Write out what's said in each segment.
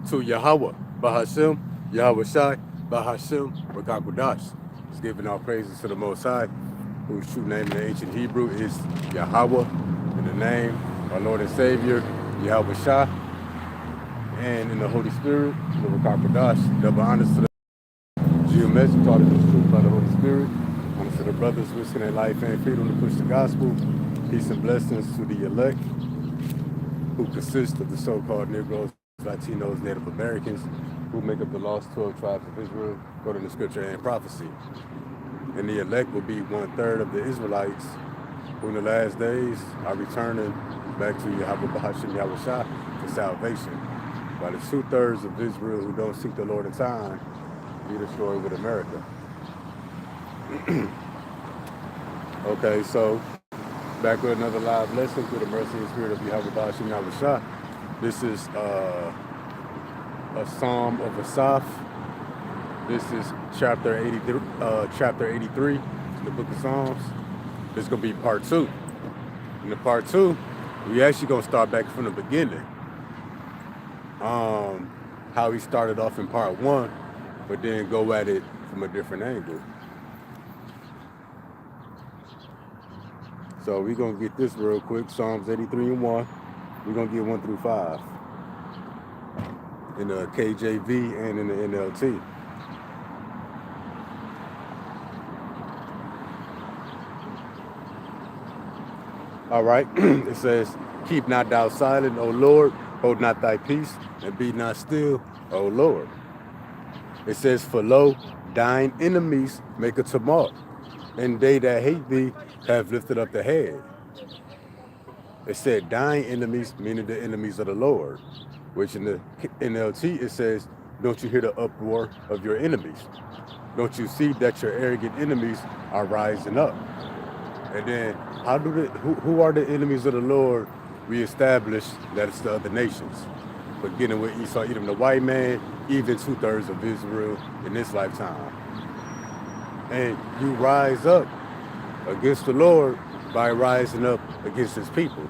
to Yahweh, Bahashem, Yahweh Shai, Bahashem, Rakakudash. It's giving all praises to the Most High, whose true name in the ancient Hebrew is Yahweh, in the name of our Lord and Savior, Yahweh Shai, and in the Holy Spirit, the Rakakudash. Double honors to the geometric taught in this truth by the Holy Spirit. Honors to the brothers risking their life and freedom to push the gospel. Peace and blessings to the elect, who consist of the so-called Negroes, Latinos, Native Americans, who make up the lost 12 tribes of Israel, according to scripture and prophecy. And the elect will be 1/3 of the Israelites, who in the last days are returning back to Yahweh Bahashim Yahweh Shah for salvation, while the 2/3 of Israel who don't seek the Lord in time be destroyed with America. Okay, so back with another live lesson through the mercy and spirit of Yahweh Bahashim Yahweh Shah. This is a psalm of Asaph. This is chapter 83 in the book of Psalms. This is going to be part 2. In the part 2, we actually going to start back from the beginning. How he started off in part 1, but then go at it from a different angle. So we're going to get this real quick. Psalms 83 and 1. We're going to get 1 through 5 in the KJV and in the NLT. All right. It says, keep not thou silent, O Lord, hold not thy peace, and be not still, O Lord. It says, for lo, thine enemies make a tumult, and they that hate thee have lifted up the head. It said, thine enemies, meaning the enemies of the Lord, which in the NLT it says, don't you hear the uproar of your enemies? Don't you see that your arrogant enemies are rising up? And then, who are the enemies of the Lord? We establish that it's the other nations. Beginning with Esau, Edom, the white man, even 2/3 of Israel in this lifetime. And you rise up against the Lord by rising up against his people.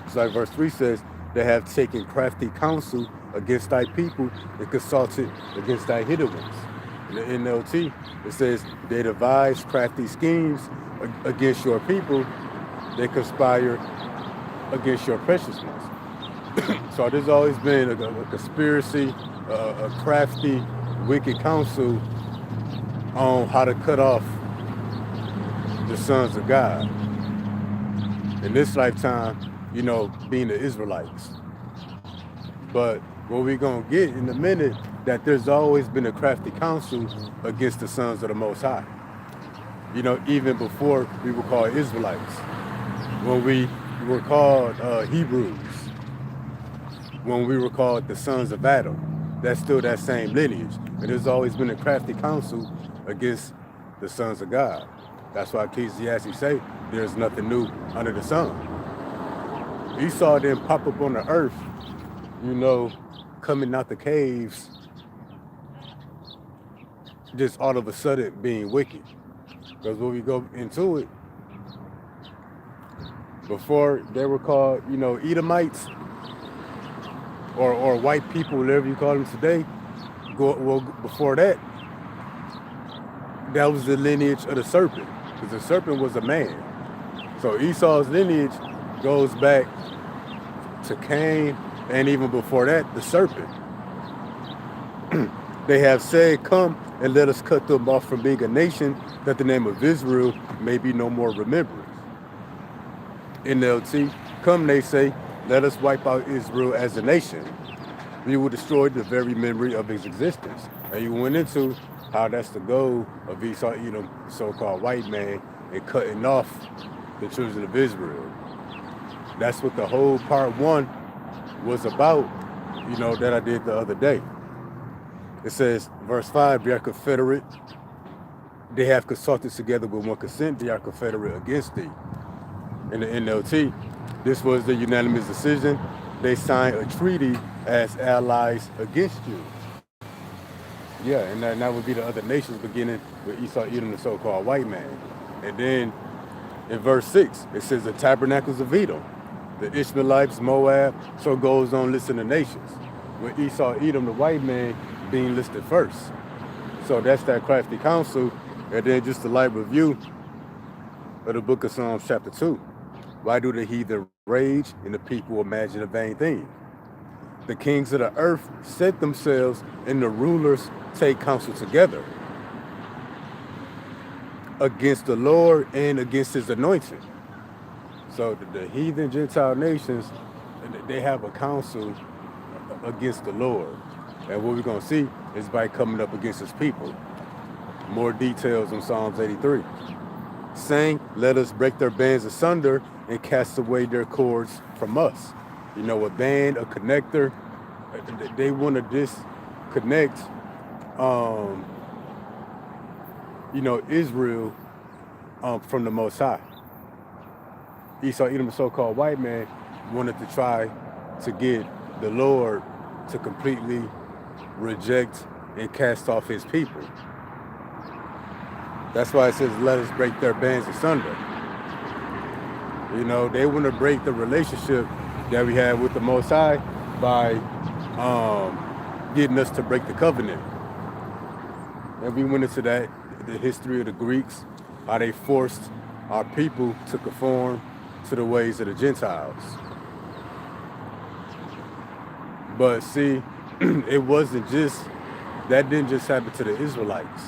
It's like verse 3 says, they have taken crafty counsel against thy people and consulted against thy hidden ones. In the NLT, it says, they devise crafty schemes against your people, they conspire against your precious ones. So there's always been a conspiracy, a crafty, wicked counsel on how to cut off the sons of God. In this lifetime, being the Israelites. But what we're going to get in a minute, that there's always been a crafty counsel against the sons of the Most High. Even before we were called Israelites, when we were called Hebrews, when we were called the sons of Adam, that's still that same lineage. And there's always been a crafty counsel against the sons of God. That's why Ecclesiastes say there's nothing new under the sun. Esau didn't pop up on the earth, coming out the caves, just all of a sudden being wicked. Because when we go into it, before they were called, Edomites, or white people, whatever you call them today, before that, that was the lineage of the serpent, because the serpent was a man. So Esau's lineage goes back to Cain, and even before that, the serpent. They have said, come and let us cut them off from being a nation, that the name of Israel may be no more remembered. NLT, come, they say, let us wipe out Israel as a nation. We will destroy the very memory of its existence. And you went into how that's the goal of Esau, so-called white man, and cutting off the children of Israel. That's what the whole part 1 was about, that I did the other day. It says, verse 5, they are confederate. They have consulted together with one consent. They are confederate against thee. In the NLT, this was the unanimous decision. They signed a treaty as allies against you. Yeah, and that would be the other nations, beginning with Esau, Edom, the so-called white man. And then in verse 6, it says the tabernacles of Edom, the Ishmaelites, Moab, so goes on listing the nations. with Esau, Edom, the white man, being listed first. So that's that crafty counsel. And then just a light review of the book of Psalms chapter 2. Why do the heathen rage and the people imagine a vain thing? The kings of the earth set themselves and the rulers take counsel together against the Lord and against his anointed. So the heathen Gentile nations, they have a counsel against the Lord. And what we're going to see is by coming up against his people. More details on Psalms 83. Saying, let us break their bands asunder and cast away their cords from us. You know, a band, a connector, they want to disconnect, Israel from the Most High. Esau, Edom, the so-called white man, wanted to try to get the Lord to completely reject and cast off his people. That's why it says, let us break their bands asunder. You know, they want to break the relationship that we have with the Most High by getting us to break the covenant. And we went into that, the history of the Greeks, how they forced our people to conform to the ways of the Gentiles. But see, it wasn't just, that didn't just happen to the Israelites.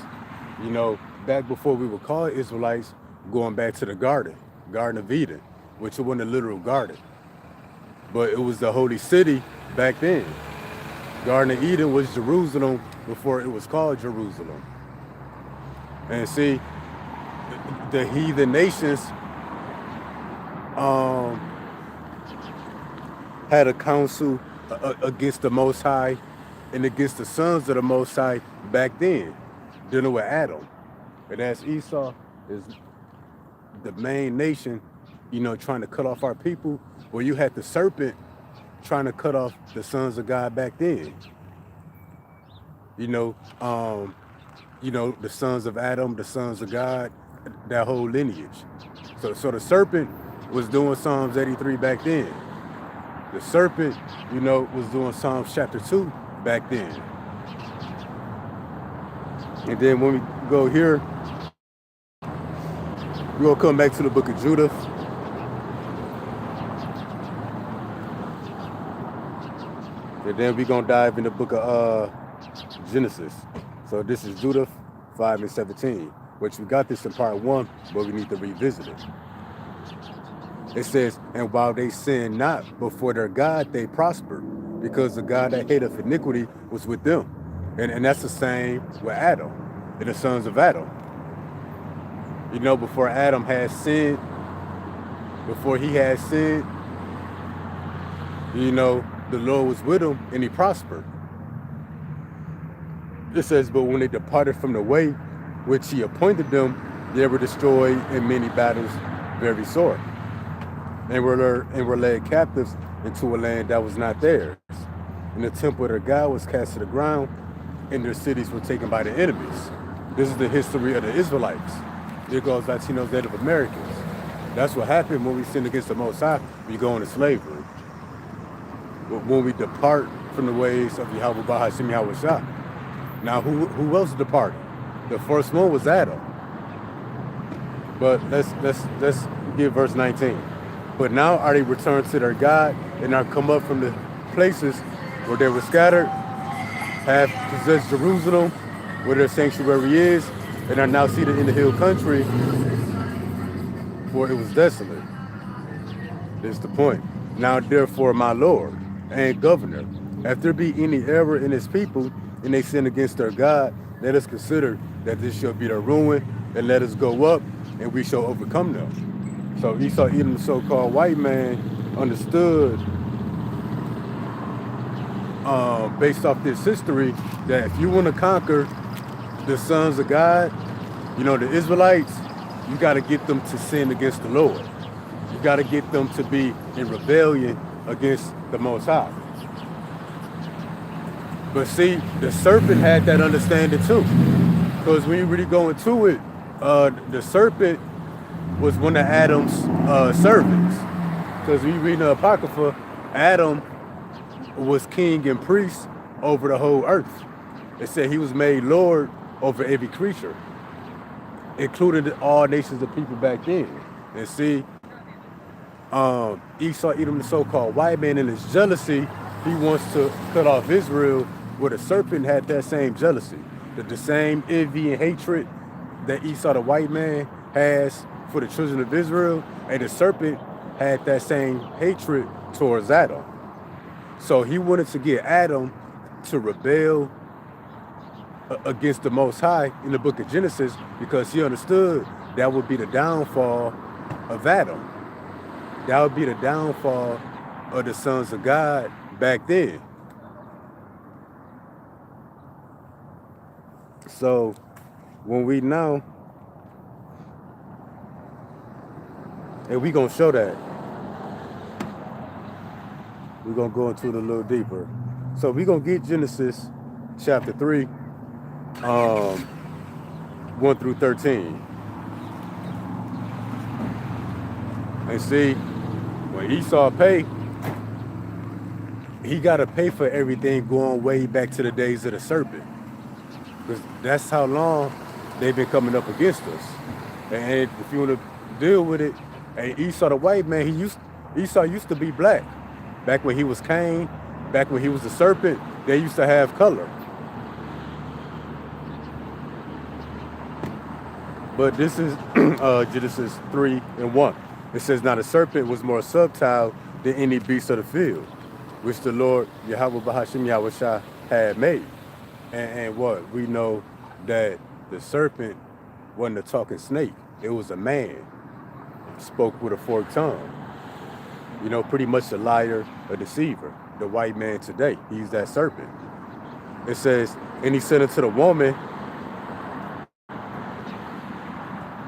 You know, back before we were called Israelites, going back to the Garden of Eden, which wasn't a literal garden, but it was the holy city back then. Garden of Eden was Jerusalem before it was called Jerusalem. And see, the heathen nations had a counsel against the Most High and against the sons of the Most High back then, dealing with Adam. And as Esau is the main nation, you know, trying to cut off our people, well, you had the serpent trying to cut off the sons of God back then. The sons of Adam, the sons of God, that whole lineage. So the serpent was doing Psalms 83 back then. The serpent, was doing Psalms chapter 2 back then. And then when we go here, we're going to come back to the book of Judah. And then we're going to dive in the book of Genesis. So this is Judah 5 and 17, which we got this in part 1, but we need to revisit it. It says, and while they sinned not before their God, they prospered, because the God that hateth iniquity was with them. And that's the same with Adam and the sons of Adam. Before Adam had sinned, before he had sinned, the Lord was with him and he prospered. It says, but when they departed from the way which he appointed them, they were destroyed in many battles very sore, and were led captives into a land that was not theirs. And the temple of their God was cast to the ground, and their cities were taken by the enemies. This is the history of the Israelites. There goes Latinos, Native Americans. That's what happened when we sinned against the Most High. We go into slavery. But when we depart from the ways of Yahweh Bahashim Yahweh Shah. Now, who else departed? The first one was Adam. But let's get verse 19. But now are they returned to their God, and are come up from the places where they were scattered, have possessed Jerusalem, where their sanctuary is, and are now seated in the hill country, for it was desolate. This is the point. Now therefore, my Lord and governor, if there be any error in his people, and they sin against their God, let us consider that this shall be their ruin, and let us go up, and we shall overcome them. So Esau, Edom, the so-called white man, understood, based off this history, that if you want to conquer the sons of God, the Israelites, you got to get them to sin against the Lord. You got to get them to be in rebellion against the Most High. But see, the serpent had that understanding too. Because when you really go into it, the serpent was one of Adam's servants. Because when you read the Apocrypha, Adam was king and priest over the whole earth. It said he was made Lord over every creature, including all nations of people back then. And see, Esau, Edom, the so-called white man, in his jealousy, he wants to cut off Israel, where the serpent had that same jealousy, the same envy and hatred that Esau, the white man, has for the children of Israel, and the serpent had that same hatred towards Adam. So he wanted to get Adam to rebel against the Most High in the book of Genesis, because he understood that would be the downfall of Adam. That would be the downfall of the sons of God back then. So when we know, and we're going to show that, we're going to go into it a little deeper. So we're going to get Genesis chapter 3, 1 through 13. And see, when Esau paid, he got to pay for everything going way back to the days of the serpent. Because that's how long they've been coming up against us. And if you want to deal with it, and Esau the white man, Esau used to be black. Back when he was Cain, back when he was the serpent, they used to have color. But this is Genesis 3 and 1. It says, now the serpent was more subtle than any beast of the field, which the Lord Yahweh Bahashim Yahushua had made. And what? We know that the serpent wasn't a talking snake. It was a man. Spoke with a forked tongue. You know, pretty much a liar, a deceiver. The white man today, he's that serpent. It says, and he said unto the woman,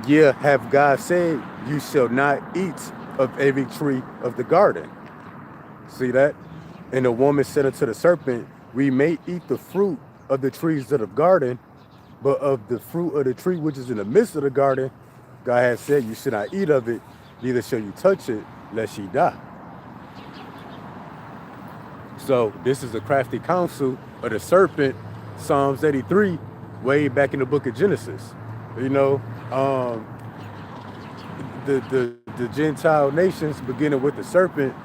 yeah, have God said, you shall not eat of every tree of the garden. See that? And the woman said unto the serpent, we may eat the fruit of the trees of the garden, but of the fruit of the tree which is in the midst of the garden, God has said, you should not eat of it, neither shall you touch it, lest ye die. So this is the crafty counsel of the serpent, Psalms 83, way back in the book of Genesis. You know, the Gentile nations, beginning with the serpent,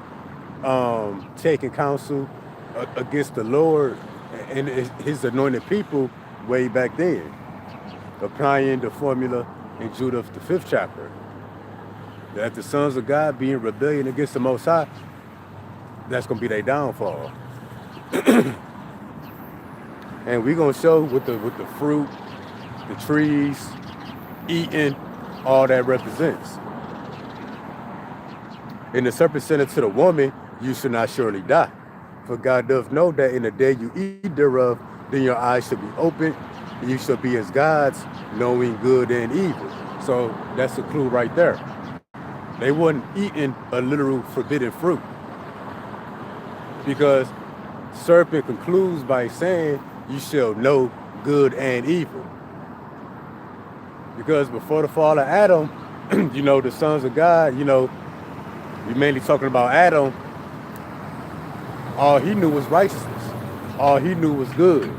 taking counsel against the Lord and his anointed people way back then, applying the formula in Judah, the 5th chapter, that the sons of God being rebellion against the Most High, that's going to be their downfall. And we're going to show with the fruit, the trees, eating, all that represents. And the serpent said unto the woman, you shall not surely die. For God doth know that in the day you eat thereof, then your eyes shall be opened, and you shall be as gods, knowing good and evil. So that's a clue right there. They wasn't eating a literal forbidden fruit. Because serpent concludes by saying, you shall know good and evil. Because before the fall of Adam, you know, the sons of God, you know, we're mainly talking about Adam, all he knew was righteousness. All he knew was good.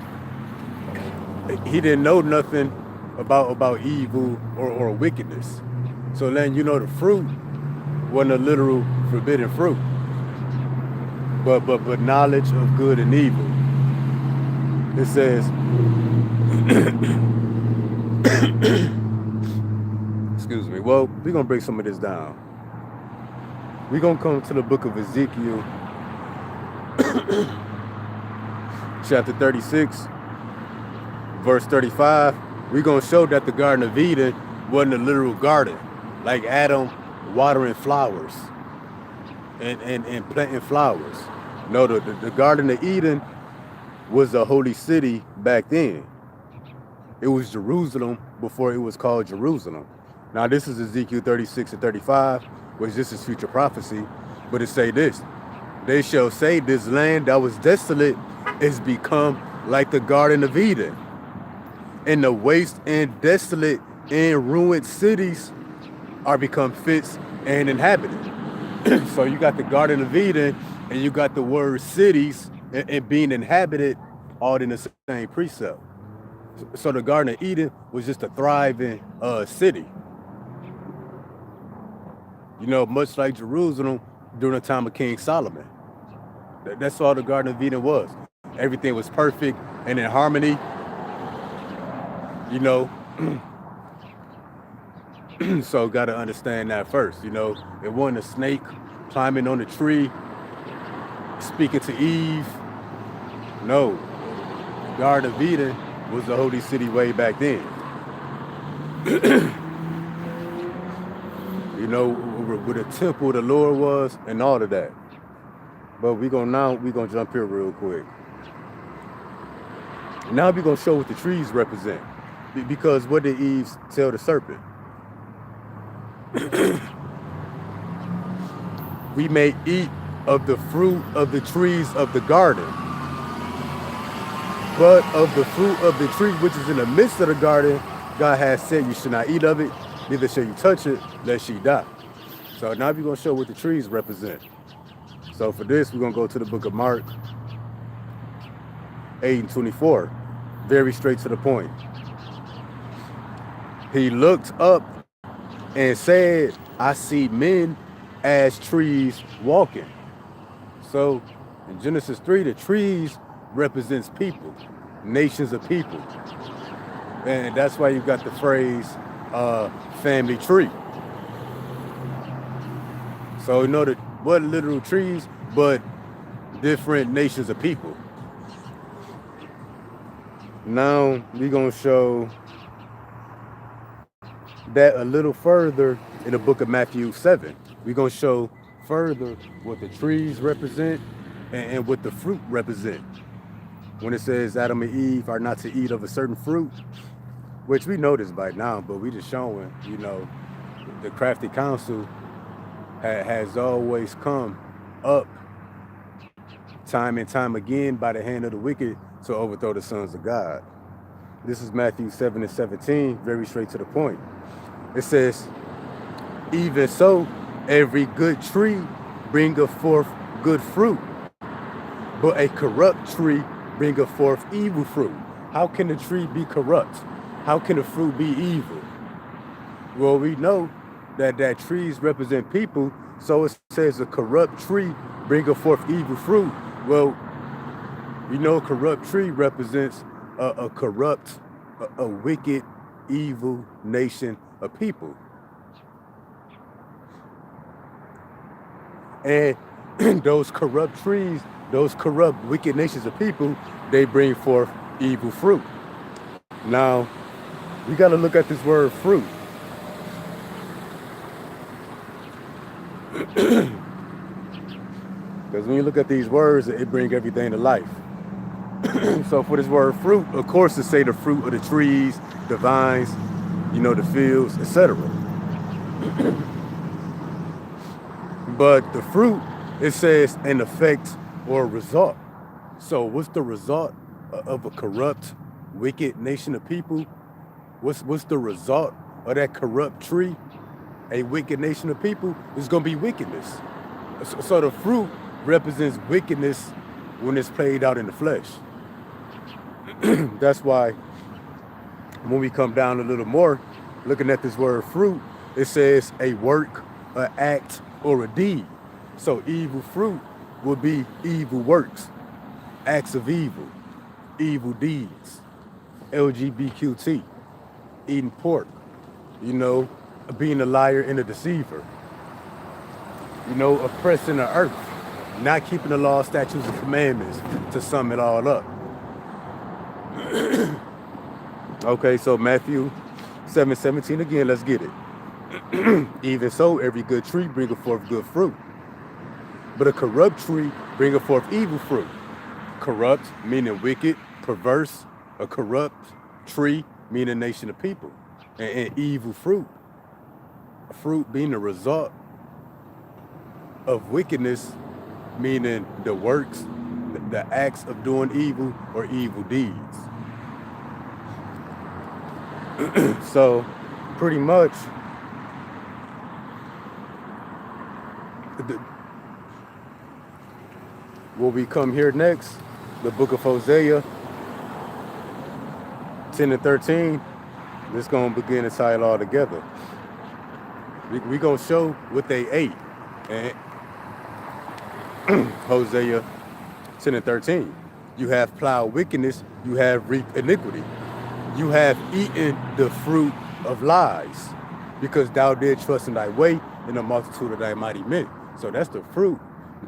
He didn't know nothing about evil or wickedness. So then, you know, the fruit wasn't a literal forbidden fruit, but knowledge of good and evil. It says, excuse me. Well, we're gonna break some of this down. We're gonna come to the book of Ezekiel, chapter 36, verse 35. We're gonna show that the Garden of Eden wasn't a literal garden, like Adam watering flowers and planting flowers. No, the Garden of Eden was a holy city back then. It was Jerusalem before it was called Jerusalem. Now this is Ezekiel 36 and 35, which this is future prophecy, but it say this: they shall say, this land that was desolate is become like the Garden of Eden, and the waste and desolate and ruined cities are become fits and inhabited. So you got the Garden of Eden and you got the word cities and being inhabited all in the same precept. So the Garden of Eden was just a thriving city. Much like Jerusalem during the time of King Solomon. That's all the Garden of Eden was. Everything was perfect and in harmony. So got to understand that first. It wasn't a snake climbing on the tree, speaking to Eve. No, the Garden of Eden was the holy city way back then. Where the temple of the Lord was and all of that. But we're gonna jump here real quick. Now we're gonna show what the trees represent. Because what did Eve tell the serpent? We may eat of the fruit of the trees of the garden, but of the fruit of the tree which is in the midst of the garden, God has said you should not eat of it, neither shall you touch it, lest ye die. So now we're going to show what the trees represent. So for this, we're going to go to the book of Mark 8:24, very straight to the point. He looked up and said, I see men as trees walking. So in Genesis 3, the trees represents people, nations of people. And that's why you got the phrase family tree. So that what literal trees, but different nations of people. Now we're going to show that a little further in the book of Matthew 7. We're going to show further what the trees represent and what the fruit represent. When it says Adam and Eve are not to eat of a certain fruit, which we know this by now, but we just showing, the crafty counsel has always come up time and time again by the hand of the wicked to overthrow the sons of God. This is Matthew 7:17, very straight to the point. It says, even so, every good tree bringeth forth good fruit, but a corrupt tree bringeth forth evil fruit. How can the tree be corrupt? How can the fruit be evil? Well, we know that trees represent people, so it says a corrupt tree bringeth forth evil fruit. Well, a corrupt tree represents a corrupt, a wicked, evil nation of people. And those corrupt trees, those corrupt, wicked nations of people, they bring forth evil fruit. Now, we got to look at this word fruit. Because when you look at these words, it brings everything to life. So for this word fruit, of course, to say the fruit of the trees, the vines, the fields, etc. But the fruit, it says an effect or a result. So what's the result of a corrupt, wicked nation of people? What's the result of that corrupt tree? A wicked nation of people is going to be wickedness. So the fruit represents wickedness when it's played out in the flesh. That's why when we come down a little more, looking at this word fruit, it says a work, an act, or a deed. So evil fruit will be evil works, acts of evil, evil deeds, LGBTQ, eating pork, being a liar and a deceiver, oppressing the earth, not keeping the law, statutes, and commandments, to sum it all up. Okay, so Matthew 7:17 again, let's get it. Even so, every good tree bringeth forth good fruit, but a corrupt tree bringeth forth evil fruit. Corrupt, meaning wicked, perverse. A corrupt tree, meaning nation of people. And evil fruit. Fruit being the result of wickedness, meaning the works, the acts of doing evil or evil deeds. So, pretty much, Will we come here next? The book of Hosea, 10 and 13. This going to begin to tie it all together. We going to show what they ate. And Hosea 10 and 13. You have plowed wickedness, you have reaped iniquity. You have eaten the fruit of lies, because thou did trust in thy way in the multitude of thy mighty men. So that's the fruit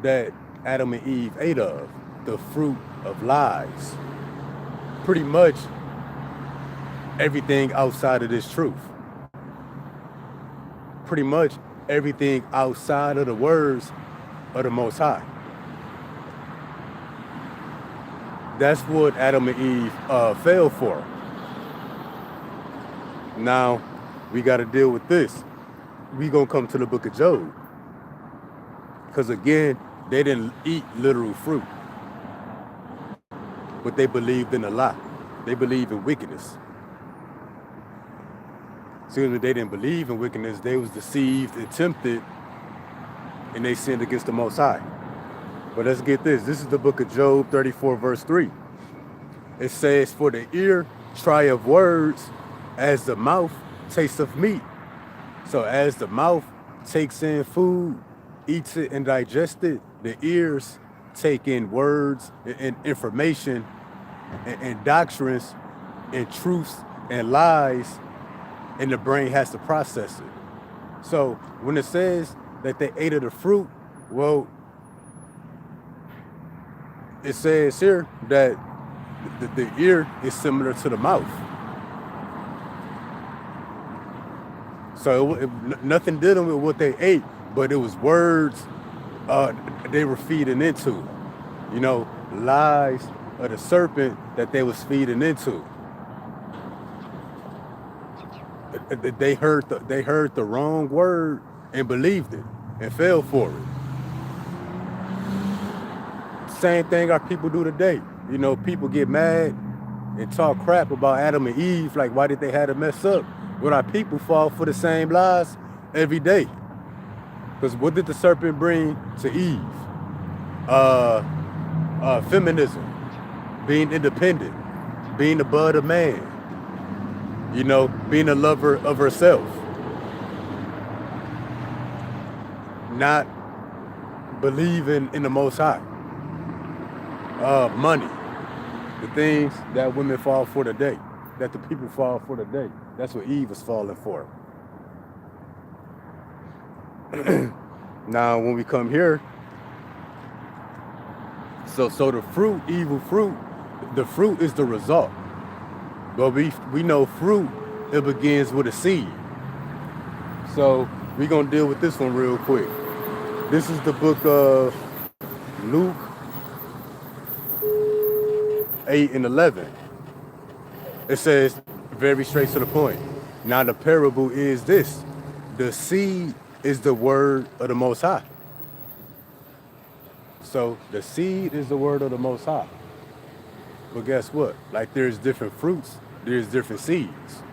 that Adam and Eve ate of, the fruit of lies. Pretty much everything outside of this truth. Pretty much everything outside of the words of the Most High. That's what Adam and Eve fell for. Now, we got to deal with this. We going to come to the book of Job. Because again, they didn't eat literal fruit. But they believed in a lie. They believed in wickedness. Soon as they didn't believe in wickedness, they was deceived and tempted, and they sinned against the Most High. But let's get this. This is the book of Job 34, verse 3. It says, for the ear trieth words, as the mouth tasteth meat. So as the mouth takes in food, eats it and digests it, the ears take in words and information and doctrines and truths and lies, and the brain has to process it. So when it says that they ate of the fruit, well, it says here that the ear is similar to the mouth. So nothing dealing with what they ate, but it was words they were feeding into. You know, lies of the serpent that they was feeding into. They heard the wrong word and believed it and fell for it. Same thing our people do today. You know, people get mad and talk crap about Adam and Eve, like why did they have to mess up? When our people fall for the same lies every day. Because what did the serpent bring to Eve? Feminism, being independent, being above a man, you know, being a lover of herself, not believing in the Most High. Money, the things that women fall for today, that the people fall for today. That's what Eve was falling for. Now, when we come here, so the fruit, evil fruit, the fruit is the result. But we know fruit, it begins with a seed. So we're going to deal with this one real quick. This is the book of Luke 8 and 11. It says, very straight to the point. Now the parable is this. The seed is the word of the Most High. So the seed is the word of the Most High. But guess what? Like there's different fruits, there's different seeds.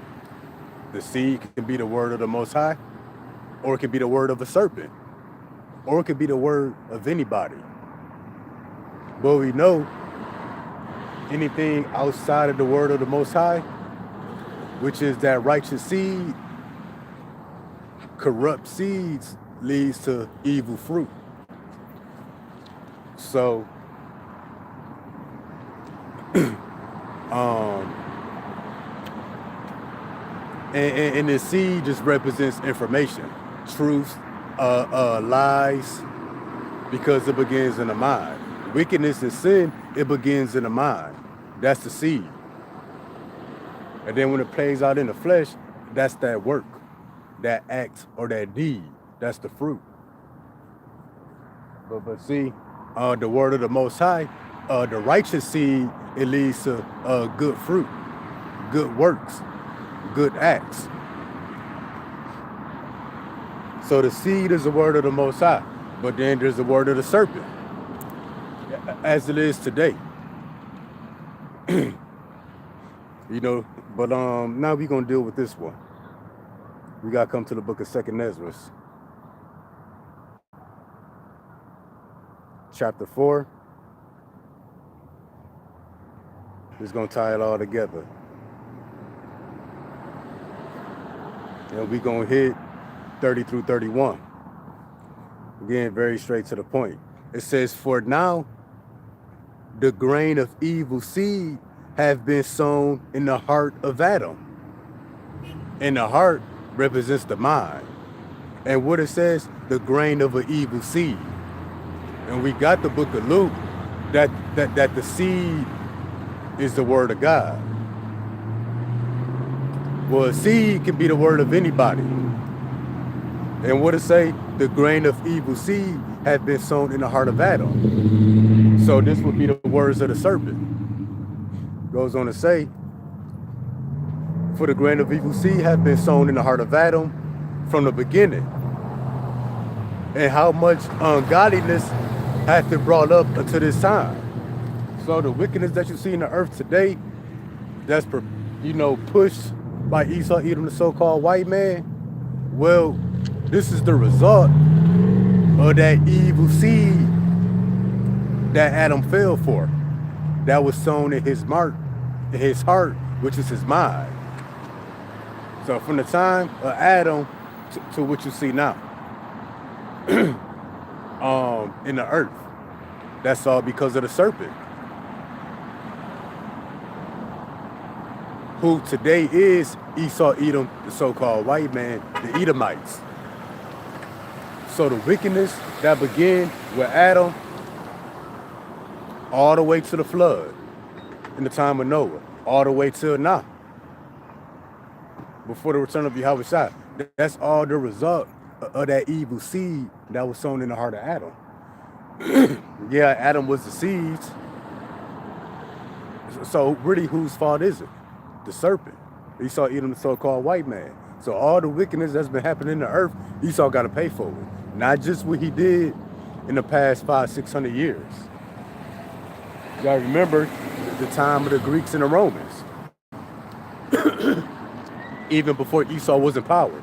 The seed can be the word of the Most High, or it can be the word of a serpent, or it could be the word of anybody. But we know anything outside of the word of the Most High, which is that righteous seed, corrupt seeds leads to evil fruit. So, and the seed just represents information, truth, lies, because it begins in the mind. Wickedness and sin, it begins in the mind. That's the seed. And then when it plays out in the flesh, that's that work, that act or that deed. That's the fruit. But see, the word of the Most High, the righteous seed, it leads to good fruit, good works, good acts. So the seed is the word of the Most High, but then there's the word of the serpent, as it is today. You know, but now we're gonna deal with this one. We gotta come to the book of 2nd Ezra, chapter 4, It's going to tie it all together. And we're going to hit 30 through 31. Again, very straight to the point. It says, for now, the grain of evil seed have been sown in the heart of Adam. And the heart represents the mind. And what it says, the grain of an evil seed. And we got the book of Luke that the seed is the word of God. Well, a seed can be the word of anybody. And what it say, the grain of evil seed have been sown in the heart of Adam. So this would be the words of the serpent. Goes on to say, for the grain of evil seed have been sown in the heart of Adam from the beginning. And how much ungodliness hath been brought up unto this time. So the wickedness that you see in the earth today, that's pushed by Esau, Edom, the so-called white man. Well, this is the result of that evil seed that Adam fell for. That was sown in his heart, which is his mind. So from the time of Adam to what you see now, in the earth, that's all because of the serpent, who today is Esau, Edom, the so-called white man, the Edomites. So the wickedness that began with Adam all the way to the flood in the time of Noah, all the way till now, before the return of Yahushua, that's all the result of that evil seed that was sown in the heart of Adam. Yeah, Adam was the seeds. So really, whose fault is it? The serpent. Esau, Edom, the so-called white man. So all the wickedness that's been happening in the earth, Esau got to pay for it. Not just what he did in the past 500-600 years. Y'all remember the time of the Greeks and the Romans. Even before Esau was in power.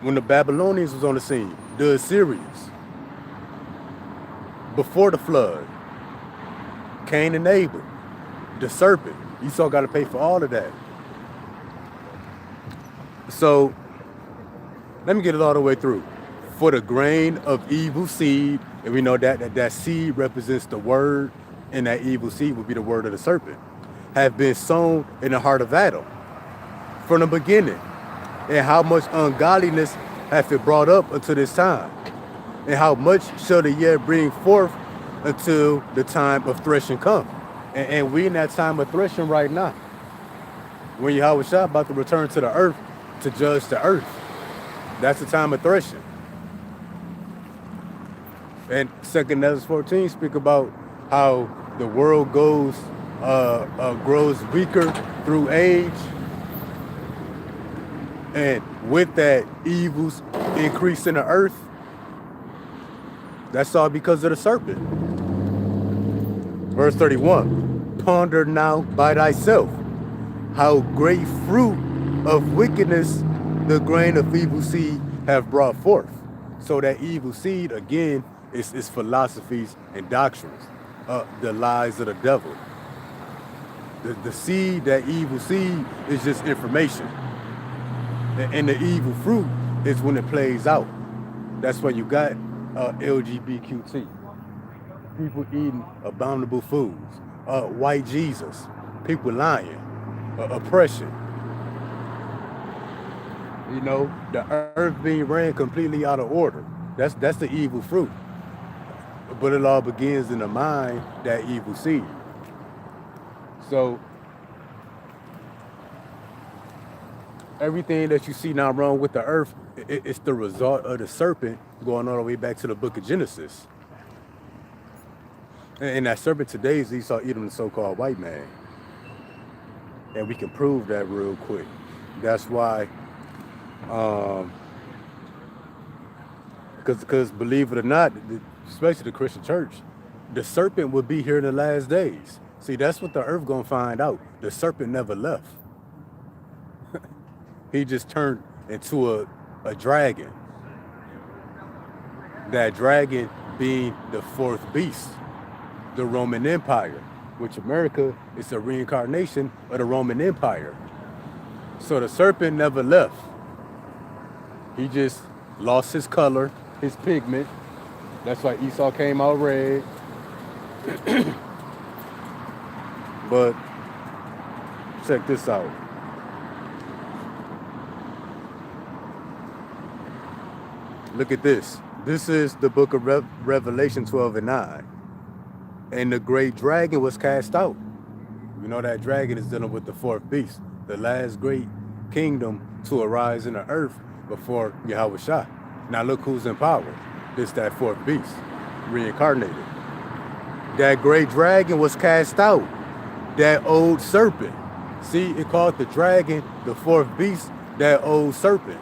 When the Babylonians was on the scene, the Assyrians. Before the flood, Cain and Abel, the serpent. Esau got to pay for all of that. So, let me get it all the way through. For the grain of evil seed, and we know that seed represents the word, and that evil seed would be the word of the serpent, have been sown in the heart of Adam from the beginning. And how much ungodliness hath it brought up until this time? And how much shall the yet bring forth until the time of threshing come? And we in that time of threshing right now. When Yahushua about to return to the earth to judge the earth. That's the time of threshing. And 2 Ezra 14 speak about how the world grows weaker through age. And with that, evils increase in the earth. That's all because of the serpent. Verse 31, ponder now by thyself how great fruit of wickedness the grain of evil seed have brought forth. So that evil seed, again, is philosophies and doctrines, the lies of the devil. The seed, that evil seed, is just information. And the evil fruit is when it plays out. That's why you got LGBTQ, people eating abominable foods, white Jesus, people lying, oppression. You know, the earth being ran completely out of order. That's the evil fruit. But it all begins in the mind, that evil seed. So everything that you see now wrong with the earth, it's the result of the serpent going all the way back to the book of Genesis. And that serpent today is Esau, Edom, the so-called white man. And we can prove that real quick. That's why, because believe it or not, especially the Christian church, the serpent will be here in the last days. See, that's what the earth gonna find out. The serpent never left. He just turned into a dragon. That dragon being the fourth beast, the Roman Empire. which America is a reincarnation of the Roman Empire. So the serpent never left. He just lost his color, his pigment. That's why Esau came out red. But check this out. Look at this. This is the book of Revelation 12 and 9. And the great dragon was cast out. You know that dragon is dealing with the fourth beast, the last great kingdom to arise in the earth before Yahweh Shah. Now look who's in power. It's that fourth beast, reincarnated. That great dragon was cast out. That old serpent. See, it called the dragon, the fourth beast, that old serpent.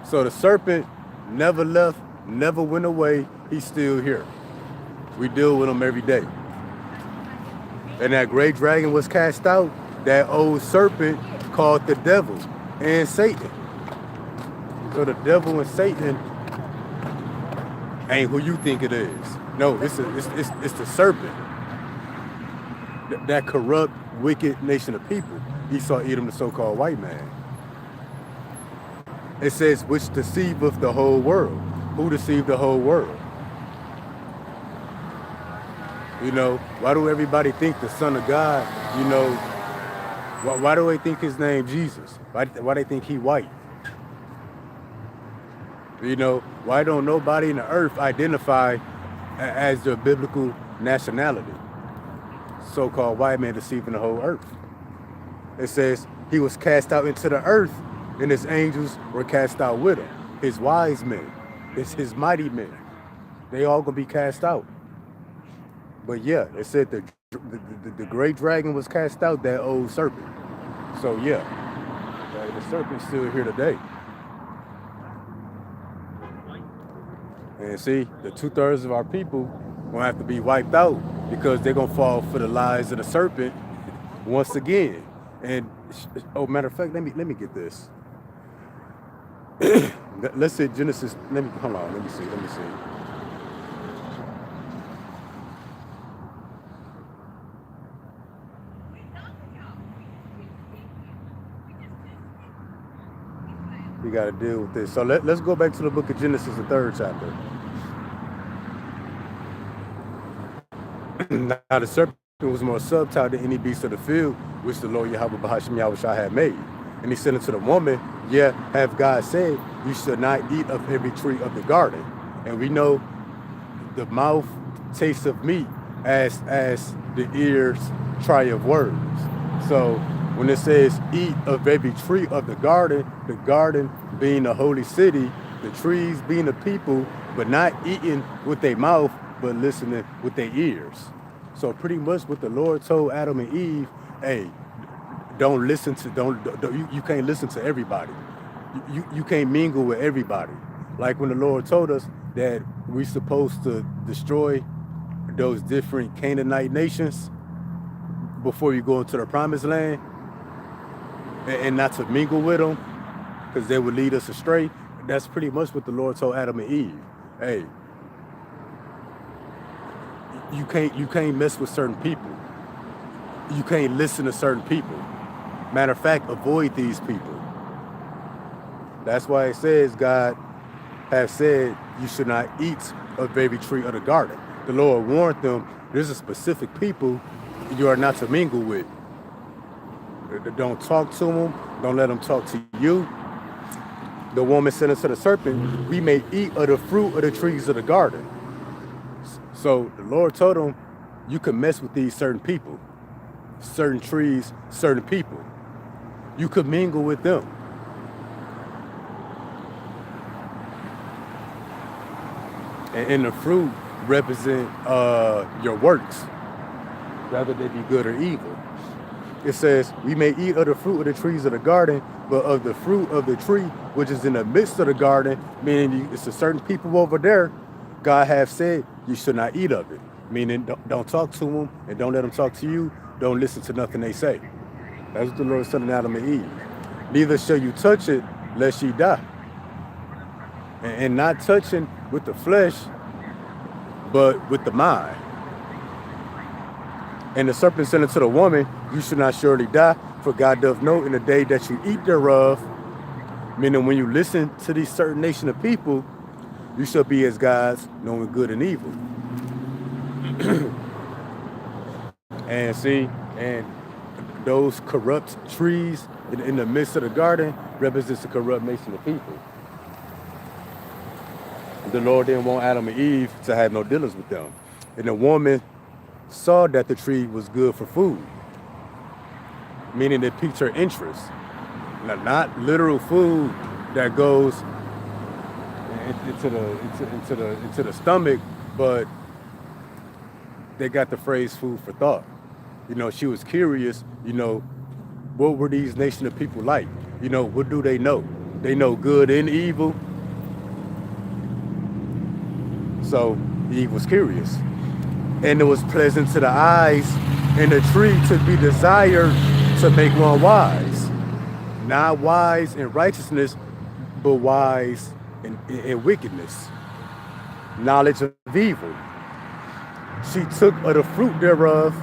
So the serpent never left, never went away. He's still here. We deal with him every day. And that great dragon was cast out. That old serpent called the devil and Satan. So the devil and Satan ain't who you think it is. No, it's the serpent. That corrupt, wicked nation of people. Esau, Edom, the so-called white man. It says, which deceiveth the whole world. Who deceived the whole world? You know, why do everybody think the Son of God, you know, why do they think his name Jesus? Why they think he white? You know, why don't nobody in the earth identify as their biblical nationality? So-called white man deceiving the whole earth. It says he was cast out into the earth and his angels were cast out with him. His wise men, his mighty men, they all gonna be cast out. But yeah, it said the great dragon was cast out, that old serpent. So yeah, the serpent's still here today. And see, the 2/3 of our people gonna have to be wiped out because they're gonna fall for the lies of the serpent once again. And oh, matter of fact, let me get this. Let's say Genesis. Hold on. Let me see. We got to deal with this. So let's go back to the book of Genesis, the 3rd chapter. Now the serpent was more subtle than any beast of the field, which the Lord Yahweh Bahashim Yahweh Shah had made. And he said unto the woman, yeah, have God said, you should not eat of every tree of the garden. And we know the mouth tastes of meat as the ears try of words. So when it says eat of every tree of the garden being the holy city, the trees being the people, but not eating with their mouth, but listening with their ears. So pretty much what the Lord told Adam and Eve, hey, you can't listen to everybody. You can't mingle with everybody. Like when the Lord told us that we're supposed to destroy those different Canaanite nations before you go into the promised land, and not to mingle with them because they would lead us astray. That's pretty much what the Lord told Adam and Eve. Hey, you can't mess with certain people. You can't listen to certain people. Matter of fact, avoid these people. That's why it says God has said you should not eat of every tree of the garden. The Lord warned them, there's a specific people you are not to mingle with. Don't talk to them. Don't let them talk to you. The woman said unto the serpent, we may eat of the fruit of the trees of the garden. So the Lord told them, you can mess with these certain people, certain trees, certain people. You could mingle with them. And the fruit represent your works, whether they be good or evil. It says, we may eat of the fruit of the trees of the garden, but of the fruit of the tree, which is in the midst of the garden, meaning it's a certain people over there, God have said you should not eat of it. Meaning don't talk to them and don't let them talk to you. Don't listen to nothing they say. That's what the Lord said to Adam and Eve. Neither shall you touch it, lest ye die. And not touching with the flesh, but with the mind. And the serpent said unto the woman, you should not surely die, for God doth know in the day that you eat thereof, meaning when you listen to these certain nation of people, you shall be as gods, knowing good and evil. And see, and those corrupt trees in the midst of the garden represents a corrupt nation of people. The Lord didn't want Adam and Eve to have no dealings with them. And the woman saw that the tree was good for food, meaning it piqued her interest. Not literal food that goes into the stomach, but they got the phrase food for thought. She was curious, what were these nation of people like? What do they know? They know good and evil. So Eve was curious. And it was pleasant to the eyes, and the tree to be desired to make one wise. Not wise in righteousness, but wise in wickedness. Knowledge of evil. She took of the fruit thereof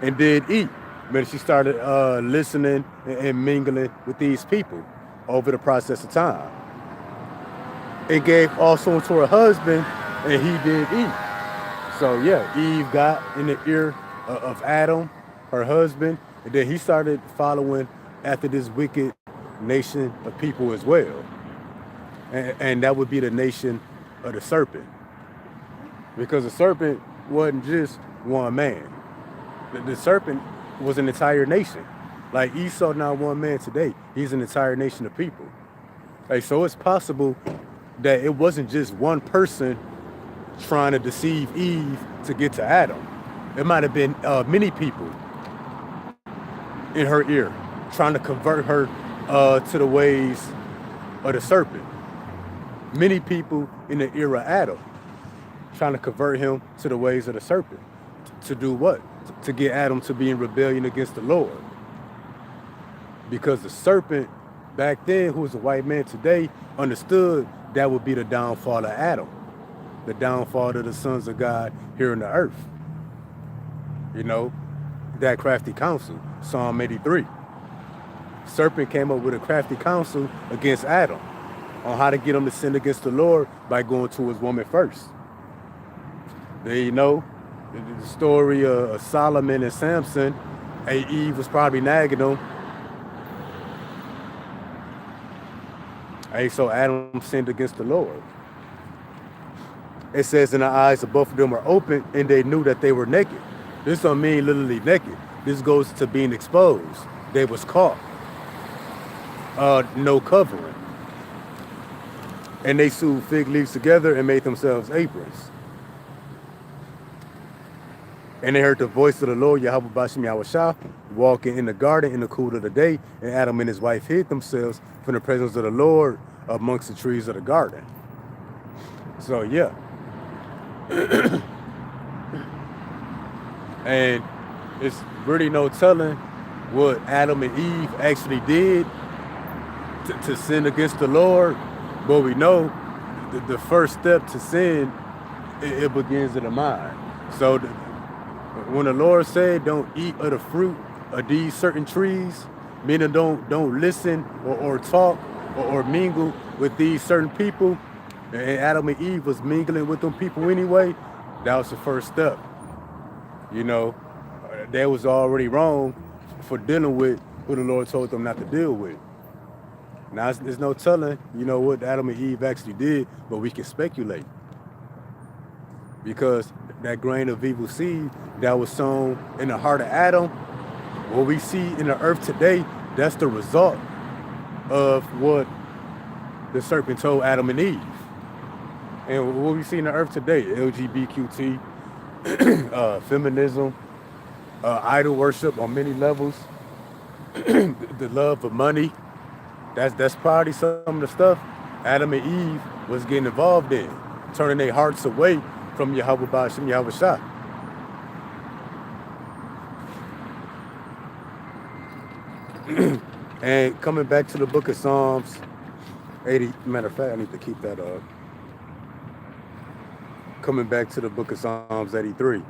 and did eat. But she started listening and mingling with these people over the process of time. And gave also to her husband, and he did eat. So yeah, Eve got in the ear of Adam, her husband, and then he started following after this wicked nation of people as well. And that would be the nation of the serpent. Because the serpent wasn't just one man. The serpent was an entire nation. Like Esau, not one man today. He's an entire nation of people. So it's possible that it wasn't just one person trying to deceive Eve to get to Adam. It might have been many people in her ear trying to convert her to the ways of the serpent. Many people in the ear of Adam trying to convert him to the ways of the serpent. To do what? To get Adam to be in rebellion against the Lord. Because the serpent back then, who was a white man today, understood that would be the downfall of Adam. The downfall of the sons of God here on the earth. That crafty counsel, Psalm 83. Serpent came up with a crafty counsel against Adam on how to get him to sin against the Lord by going to his woman first. Then the story of Solomon and Samson. Eve was probably nagging him. So Adam sinned against the Lord. It says, and the eyes of both of them were open, and they knew that they were naked. This don't mean literally naked. This goes to being exposed. They was caught. No covering. And they sewed fig leaves together and made themselves aprons. And they heard the voice of the Lord, Yahweh Bashem Yahushua, walking in the garden in the cool of the day. And Adam and his wife hid themselves from the presence of the Lord amongst the trees of the garden. So, yeah. And it's really no telling what Adam and Eve actually did to sin against the Lord. But we know the first step to sin, it begins in the mind. So when the Lord said, don't eat of the fruit of these certain trees, meaning don't listen or talk or mingle with these certain people, and Adam and Eve was mingling with them people anyway, that was the first step. They was already wrong for dealing with who the Lord told them not to deal with. Now, there's no telling, what Adam and Eve actually did, but we can speculate. Because that grain of evil seed that was sown in the heart of Adam, what we see in the earth today, that's the result of what the serpent told Adam and Eve. And what we see in the earth today, LGBTQ, feminism, idol worship on many levels, the love of money, that's probably some of the stuff Adam and Eve was getting involved in, turning their hearts away from Yahweh Bashem Yahushua. And coming back to the book of Psalms 80, matter of fact, I need to keep that up. Coming back to the book of Psalms 83.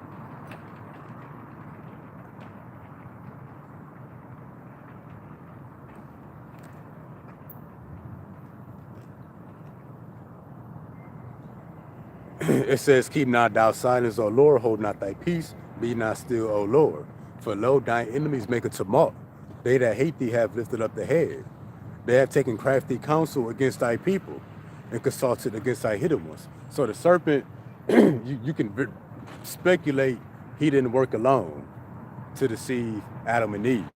It says, keep not thou silence, O Lord, hold not thy peace, be not still, O Lord. For lo, thine enemies make a tumult. They that hate thee have lifted up the head. They have taken crafty counsel against thy people and consulted against thy hidden ones. So the serpent, you can speculate he didn't work alone to deceive Adam and Eve.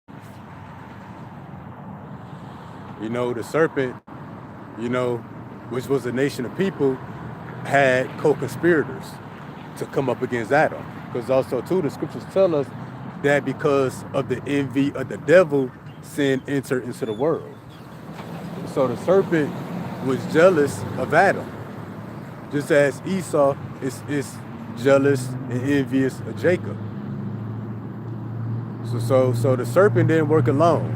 You know, the serpent, you know, which was a nation of people, had co-conspirators to come up against Adam. Because also, too, the scriptures tell us that because of the envy of the devil, sin entered into the world. So the serpent was jealous of Adam, just as Esau is jealous and envious of Jacob. So the serpent didn't work alone,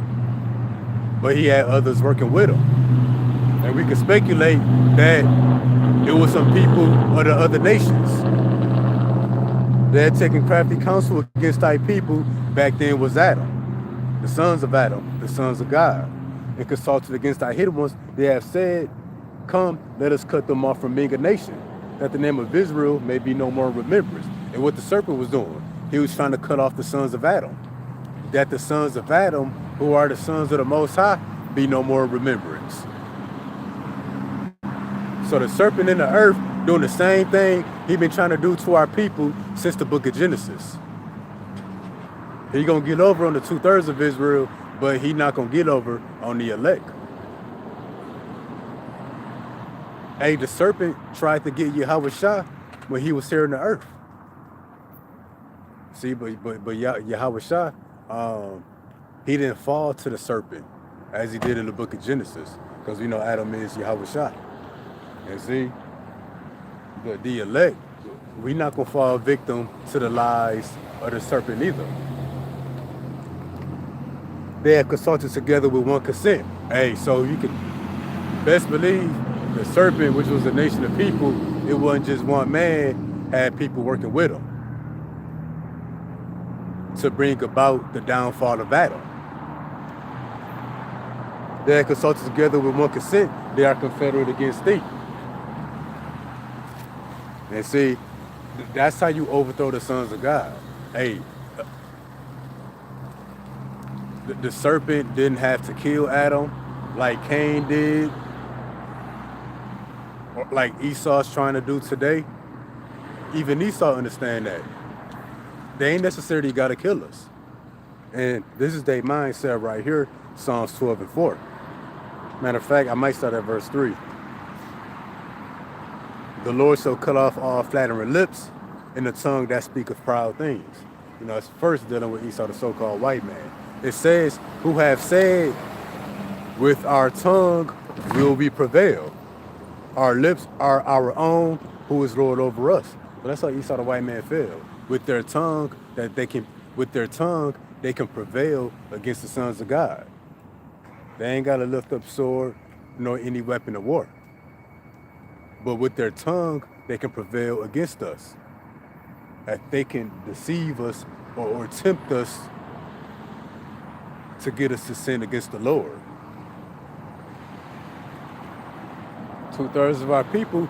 but he had others working with him. And we can speculate that it was some people of the other nations that had taken crafty counsel against thy people. Back then was Adam, the sons of Adam, the sons of God, and consulted against thy hidden ones. They have said, come, let us cut them off from being a nation, that the name of Israel may be no more in remembrance. And what the serpent was doing, he was trying to cut off the sons of Adam, that the sons of Adam, who are the sons of the Most High, be no more in remembrance. So the serpent in the earth doing the same thing he been trying to do to our people since the book of Genesis. He gonna get over on the 2/3 of Israel, but he not gonna get over on the elect. Hey, the serpent tried to get Yahweh when he was here on the earth. See, but Yahweh, he didn't fall to the serpent as he did in the book of Genesis, because we know Adam is Yahweh. And see, the elect, we not gonna fall victim to the lies of the serpent either. They have consulted together with one consent. Hey, so you can best believe the serpent, which was a nation of people, it wasn't just one man, had people working with him to bring about the downfall of Adam. They have consulted together with one consent. They are confederate against thee. And see, that's how you overthrow the sons of God. Hey, the serpent didn't have to kill Adam like Cain did, or like Esau's trying to do today. Even Esau understand that. They ain't necessarily got to kill us. And this is their mindset right here, Psalms 12:4. Matter of fact, I might start at verse 3. The Lord shall cut off all flattering lips and the tongue that speaketh proud things. You know, it's first dealing with Esau, the so-called white man. It says, who have said, with our tongue will we prevail. Our lips are our own, who is Lord over us. But that's how Esau, the white man, failed. With their tongue, they can prevail against the sons of God. They ain't got to lift up sword nor any weapon of war. But with their tongue, they can prevail against us. That they can deceive us or tempt us to get us to sin against the Lord. 2/3 of our people,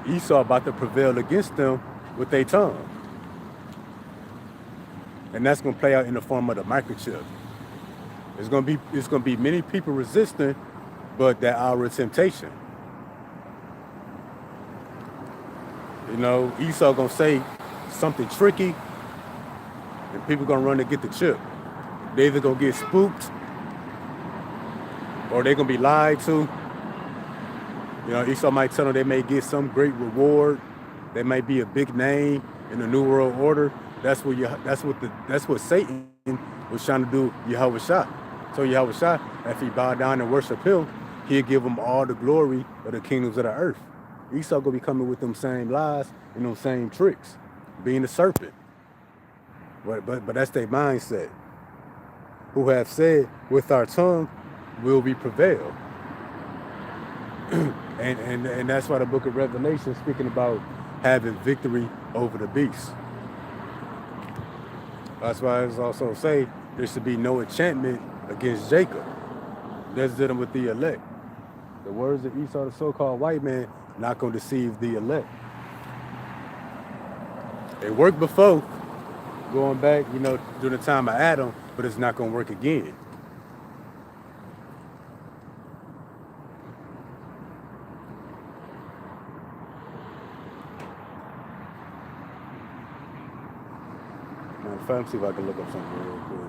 Esau about to prevail against them with their tongue. And that's going to play out in the form of the microchip. It's going to be many people resisting, but that hour of temptation. You know, Esau gonna say something tricky, and people gonna run to get the chip. They either gonna get spooked, or they gonna be lied to. You know, Esau might tell them they may get some great reward. They might be a big name in the New World Order. That's what Satan was trying to do. Yahweh. So Yahweh, if he bow down and worship him, he'll give them all the glory of the kingdoms of the earth. Esau gonna be coming with them same lies and them same tricks, being a serpent. But that's their mindset. Who have said, with our tongue will we prevail. and that's why the book of Revelation is speaking about having victory over the beast. That's why it's also say there should be no enchantment against Jacob. That's dealing with the elect. The words of Esau, the so-called white man, not going to deceive the elect. It worked before, going back, during the time of Adam, but it's not going to work again. Matter of fact, let me see if I can look up something real quick.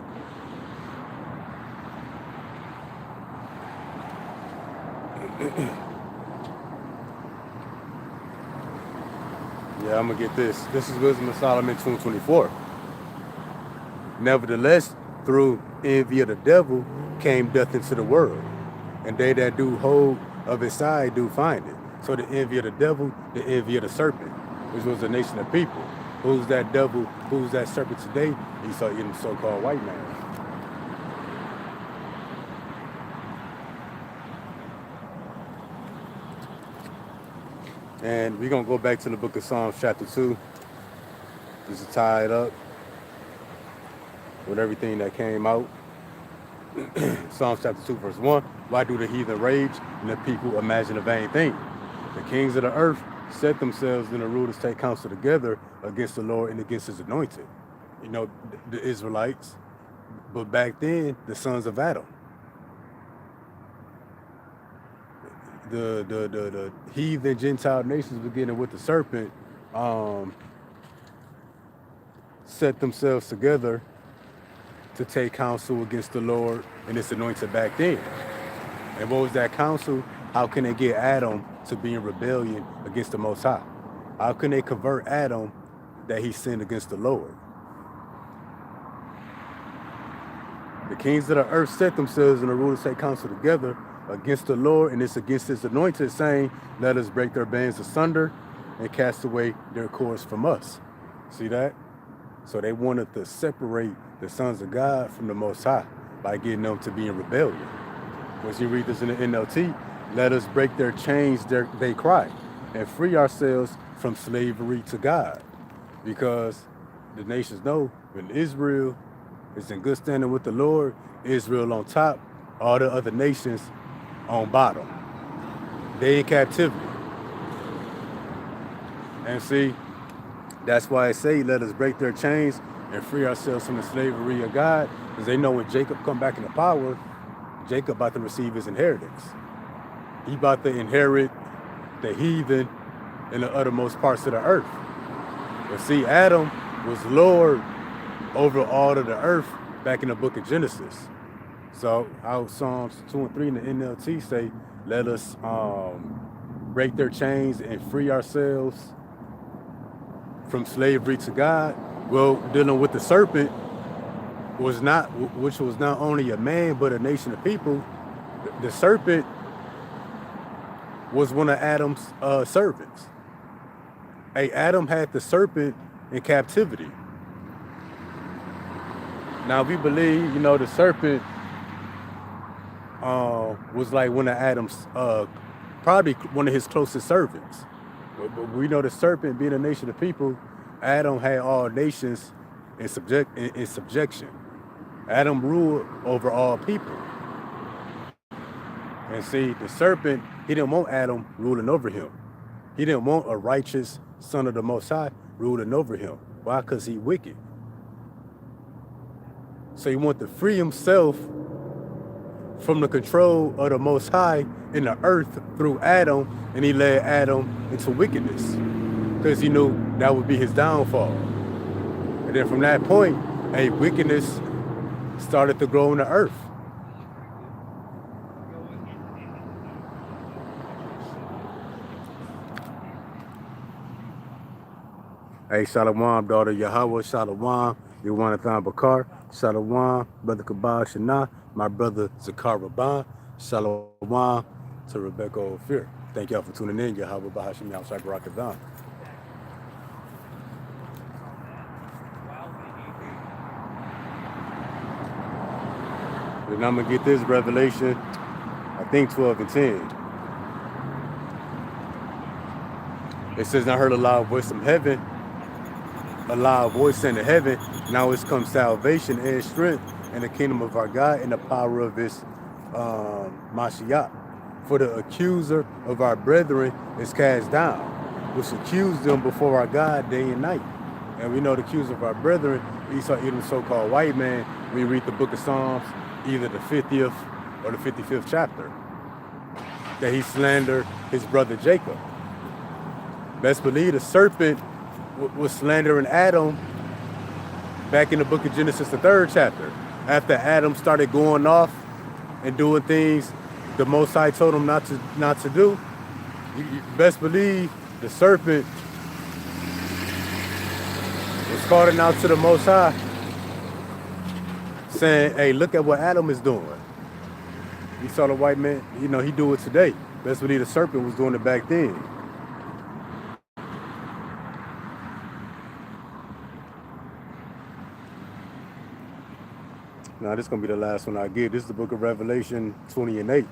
Yeah, I'm going to get this. This is Wisdom of Solomon 2:24. Nevertheless, through envy of the devil came death into the world, and they that do hold of his side do find it. So the envy of the devil, the envy of the serpent, which was a nation of people. Who's that devil? Who's that serpent today? He's the so-called white man. And we're going to go back to the book of Psalms chapter 2, just to tie it up with everything that came out. Psalms chapter 2, verse 1. Why do the heathen rage and the people imagine a vain thing? The kings of the earth set themselves and the rulers take counsel together against the Lord and against his anointed. The Israelites, but back then, the sons of Adam. The heathen Gentile nations, beginning with the serpent, set themselves together to take counsel against the Lord and his anointed back then. And what was that counsel? How can they get Adam to be in rebellion against the Most High? How can they convert Adam that he sinned against the Lord? The kings of the earth set themselves and the rulers take counsel together against the Lord, and it's against his anointed, saying, let us break their bands asunder and cast away their cords from us. See that? So they wanted to separate the sons of God from the Most High by getting them to be in rebellion. Once you read this in the NLT, let us break their chains, they cry, and free ourselves from slavery to God. Because the nations know when Israel is in good standing with the Lord, Israel on top, all the other nations on bottom. They in captivity. And see, that's why I say, let us break their chains and free ourselves from the slavery of God, because they know when Jacob come back into power, Jacob about to receive his inheritance. He about to inherit the heathen in the uttermost parts of the earth. But see, Adam was Lord over all of the earth back in the book of Genesis. So out Psalms 2 and 3 in the NLT say, let us break their chains and free ourselves from slavery to God. Well, dealing with the serpent, which was not only a man but a nation of people. The serpent was one of Adam's servants. Adam had the serpent in captivity. Now we believe, the serpent was like one of Adam's, probably one of his closest servants. But we know the serpent being a nation of people, Adam had all nations in subjection. Adam ruled over all people. And see, the serpent, he didn't want Adam ruling over him. He didn't want a righteous son of the Most High ruling over him. Why? Because he wicked. So he wanted to free himself from the control of the Most High in the earth through Adam, and he led Adam into wickedness because he knew that would be his downfall. And then from that point, wickedness started to grow in the earth. Shalom, daughter Yahweh, Shalom, Yawanathan Bakar, Shalom, brother Kabah Shana, my brother Zakar Rabban, Shalom to Rebecca Ophir. Thank y'all for tuning in. Yahweh Bahashim Yahshai Barakadan. And I'm going to get this Revelation, I think 12 and 10. It says, I heard a loud voice from heaven, a loud voice in the heaven. Now it's come salvation and strength in the kingdom of our God and the power of his Mashiach. For the accuser of our brethren is cast down, which accused them before our God day and night. And we know the accuser of our brethren, Esau, Edom, so-called white man, we read the book of Psalms, either the 50th or the 55th chapter, that he slandered his brother Jacob. Best believe the serpent was slandering Adam back in the book of Genesis, the 3rd chapter. After Adam started going off and doing things the Most High told him not to do, you best believe the serpent was calling out to the Most High, saying, hey, look at what Adam is doing. You saw the white man, he do it today. Best believe the serpent was doing it back then. Now, this is going to be the last one I give. This is the book of Revelation 20 and 8.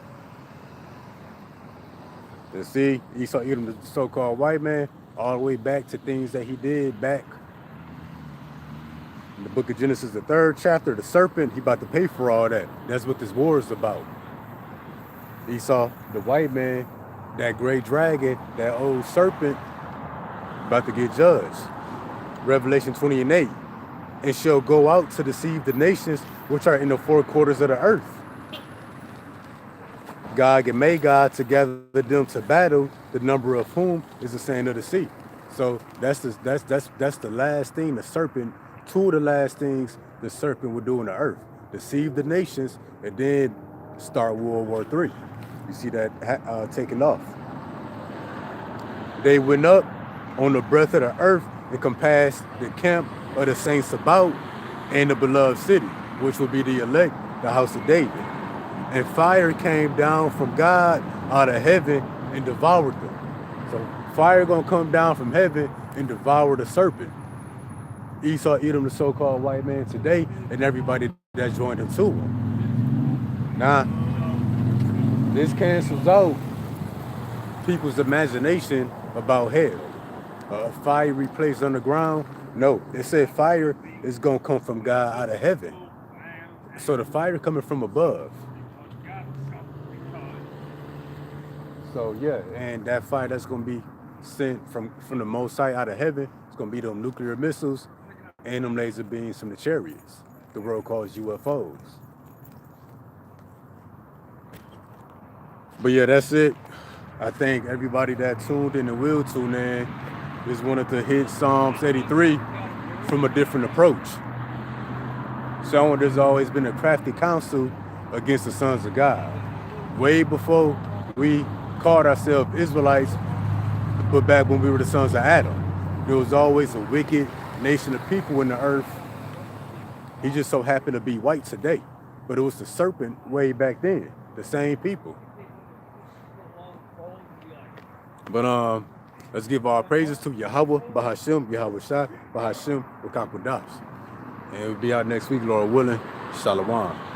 And see, Esau, Edom, the so-called white man, all the way back to things that he did back in the book of Genesis, the 3rd chapter. The serpent, he about to pay for all that. That's what this war is about. Esau, the white man, that great dragon, that old serpent, about to get judged. Revelation 20 and 8. And shall go out to deceive the nations which are in the 4 quarters of the earth. Gog and Magog to gather them to battle, the number of whom is the sand of the sea. So that's the last thing the serpent, 2 of the last things the serpent would do on the earth. Deceive the nations and then start World War III. You see that taking off. They went up on the breadth of the earth and compassed the camp of the saints about and the beloved city, which will be the elect, the house of David. And fire came down from God out of heaven and devoured them. So fire gonna come down from heaven and devour the serpent. Esau, Edom, the so-called white man today, and everybody that joined him to him. Now, this cancels out people's imagination about hell. A fiery place underground. No, it said fire is going to come from God out of heaven. So the fire coming from above. So yeah, and that fire that's going to be sent from the Most High out of heaven, it's going to be them nuclear missiles and them laser beams from the chariots. The world calls UFOs. But yeah, that's it. I thank everybody that tuned in and will tune in. Just wanted to hit Psalms 83 from a different approach. Showing there's always been a crafty counsel against the sons of God. Way before we called ourselves Israelites, but back when we were the sons of Adam. There was always a wicked nation of people in the earth. He just so happened to be white today. But it was the serpent way back then. The same people. But let's give our praises to Yahweh, Bahashem, Yahweh Shah, Bahashem, Wakakwadash. And we'll be out next week, Lord willing. Shalom.